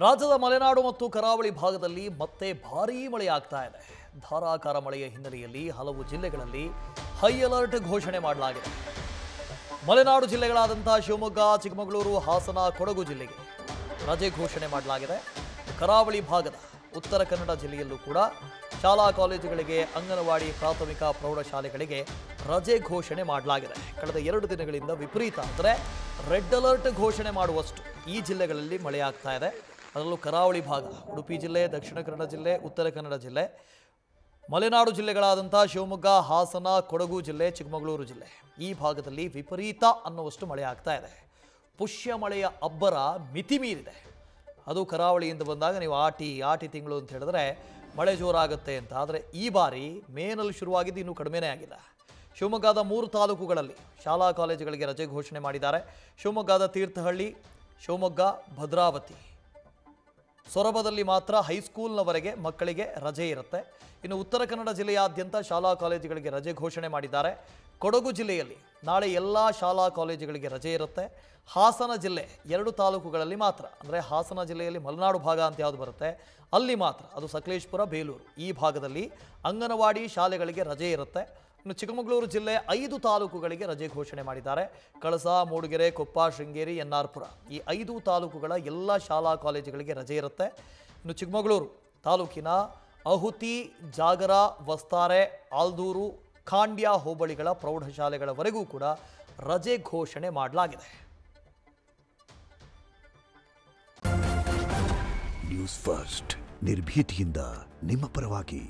ರಾಜ್ಯದ ಮಲೆನಾಡು ಮತ್ತು ಕರಾವಳಿ ಭಾಗದಲ್ಲಿ ಮತ್ತೆ ಭಾರೀ ಮಳೆಯಾಗ್ತಾ ಇದೆ. ಧಾರಾಕಾರ ಮಳೆಯ ಹಿನ್ನೆಲೆಯಲ್ಲಿ ಹಲವು ಜಿಲ್ಲೆಗಳಲ್ಲಿ ಹೈ ಅಲರ್ಟ್ ಘೋಷಣೆ ಮಾಡಲಾಗಿದೆ. ಮಲೆನಾಡು ಜಿಲ್ಲೆಗಳಾದಂತಹ ಶಿವಮೊಗ್ಗ, ಚಿಕ್ಕಮಗಳೂರು, ಹಾಸನ, ಕೊಡಗು ಜಿಲ್ಲೆಗೆ ರಜೆ ಘೋಷಣೆ ಮಾಡಲಾಗಿದೆ. ಕರಾವಳಿ ಭಾಗದ ಉತ್ತರ ಕನ್ನಡ ಜಿಲ್ಲೆಯಲ್ಲೂ ಕೂಡ ಶಾಲಾ ಕಾಲೇಜುಗಳಿಗೆ, ಅಂಗನವಾಡಿ, ಪ್ರಾಥಮಿಕ ಪ್ರೌಢಶಾಲೆಗಳಿಗೆ ರಜೆ ಘೋಷಣೆ ಮಾಡಲಾಗಿದೆ. ಕಳೆದ 2 ದಿನಗಳಿಂದ ವಿಪರೀತ ಅಂದರೆ ರೆಡ್ ಅಲರ್ಟ್ ಘೋಷಣೆ ಮಾಡುವಷ್ಟು ಈ ಜಿಲ್ಲೆಗಳಲ್ಲಿ ಮಳೆಯಾಗ್ತಾ ಇದೆ. ಅದರಲ್ಲೂ ಕರಾವಳಿ ಭಾಗ, ಉಡುಪಿ ಜಿಲ್ಲೆ, ದಕ್ಷಿಣ ಕನ್ನಡ ಜಿಲ್ಲೆ, ಉತ್ತರ ಕನ್ನಡ ಜಿಲ್ಲೆ, ಮಲೆನಾಡು ಜಿಲ್ಲೆಗಳಾದಂಥ ಶಿವಮೊಗ್ಗ, ಹಾಸನ, ಕೊಡಗು ಜಿಲ್ಲೆ, ಚಿಕ್ಕಮಗಳೂರು ಜಿಲ್ಲೆ, ಈ ಭಾಗದಲ್ಲಿ ವಿಪರೀತ ಅನ್ನುವಷ್ಟು ಮಳೆ ಆಗ್ತಾ ಇದೆ. ಪುಷ್ಯ ಮಳೆಯ ಅಬ್ಬರ ಮಿತಿ ಮೀರಿದೆ. ಅದು ಕರಾವಳಿಯಿಂದ ಬಂದಾಗ ನೀವು ಆಟಿ ತಿಂಗಳು ಅಂತ ಹೇಳಿದ್ರೆ ಮಳೆ ಜೋರಾಗುತ್ತೆ ಅಂತ. ಆದರೆ ಈ ಬಾರಿ ಮೇನಲ್ಲಿ ಶುರುವಾಗಿದ್ದು ಇನ್ನೂ ಕಡಿಮೆನೇ ಆಗಿಲ್ಲ. ಶಿವಮೊಗ್ಗದ 3 ತಾಲೂಕುಗಳಲ್ಲಿ ಶಾಲಾ ಕಾಲೇಜುಗಳಿಗೆ ರಜೆ ಘೋಷಣೆ ಮಾಡಿದ್ದಾರೆ. ಶಿವಮೊಗ್ಗದ ತೀರ್ಥಹಳ್ಳಿ, ಶಿವಮೊಗ್ಗ, ಭದ್ರಾವತಿ, ಸೊರಬದಲ್ಲಿ ಮಾತ್ರ ಹೈಸ್ಕೂಲ್ನವರೆಗೆ ಮಕ್ಕಳಿಗೆ ರಜೆ ಇರುತ್ತೆ. ಇನ್ನು ಉತ್ತರ ಕನ್ನಡ ಜಿಲ್ಲೆಯಾದ್ಯಂತ ಶಾಲಾ ಕಾಲೇಜುಗಳಿಗೆ ರಜೆ ಘೋಷಣೆ ಮಾಡಿದ್ದಾರೆ. ಕೊಡಗು ಜಿಲ್ಲೆಯಲ್ಲಿ ನಾಳೆ ಎಲ್ಲ ಶಾಲಾ ಕಾಲೇಜುಗಳಿಗೆ ರಜೆ ಇರುತ್ತೆ. ಹಾಸನ ಜಿಲ್ಲೆ 2 ತಾಲೂಕುಗಳಲ್ಲಿ ಮಾತ್ರ, ಅಂದರೆ ಹಾಸನ ಜಿಲ್ಲೆಯಲ್ಲಿ ಮಲೆನಾಡು ಭಾಗ ಅಂತ ಯಾವುದು ಬರುತ್ತೆ ಅಲ್ಲಿ ಮಾತ್ರ, ಅದು ಸಕಲೇಶಪುರ, ಬೇಲೂರು, ಈ ಭಾಗದಲ್ಲಿ ಅಂಗನವಾಡಿ ಶಾಲೆಗಳಿಗೆ ರಜೆ ಇರುತ್ತೆ. ಇನ್ನು ಚಿಕ್ಕಮಗಳೂರು ಜಿಲ್ಲೆ 5 ತಾಲೂಕುಗಳಿಗೆ ರಜೆ ಘೋಷಣೆ ಮಾಡಿದ್ದಾರೆ. ಕಳಸ, ಮೂಡಿಗೆರೆ, ಕೊಪ್ಪ, ಶೃಂಗೇರಿ, ಎನ್ನಾರ್ಪುರ, ಈ 5 ತಾಲೂಕುಗಳ ಎಲ್ಲ ಶಾಲಾ ಕಾಲೇಜುಗಳಿಗೆ ರಜೆ ಇರುತ್ತೆ. ಇನ್ನು ಚಿಕ್ಕಮಗಳೂರು ತಾಲೂಕಿನ ಅಹುತಿ, ಜಾಗರ, ವಸ್ತಾರೆ, ಆಲ್ದೂರು, ಖಾಂಡ್ಯ ಹೋಬಳಿಗಳ ಪ್ರೌಢಶಾಲೆಗಳವರೆಗೂ ಕೂಡ ರಜೆ ಘೋಷಣೆ ಮಾಡಲಾಗಿದೆ. ನ್ಯೂಸ್ ಫಸ್ಟ್, ನಿರ್ಭೀತಿಯಿಂದ ನಿಮ್ಮ ಪರವಾಗಿ.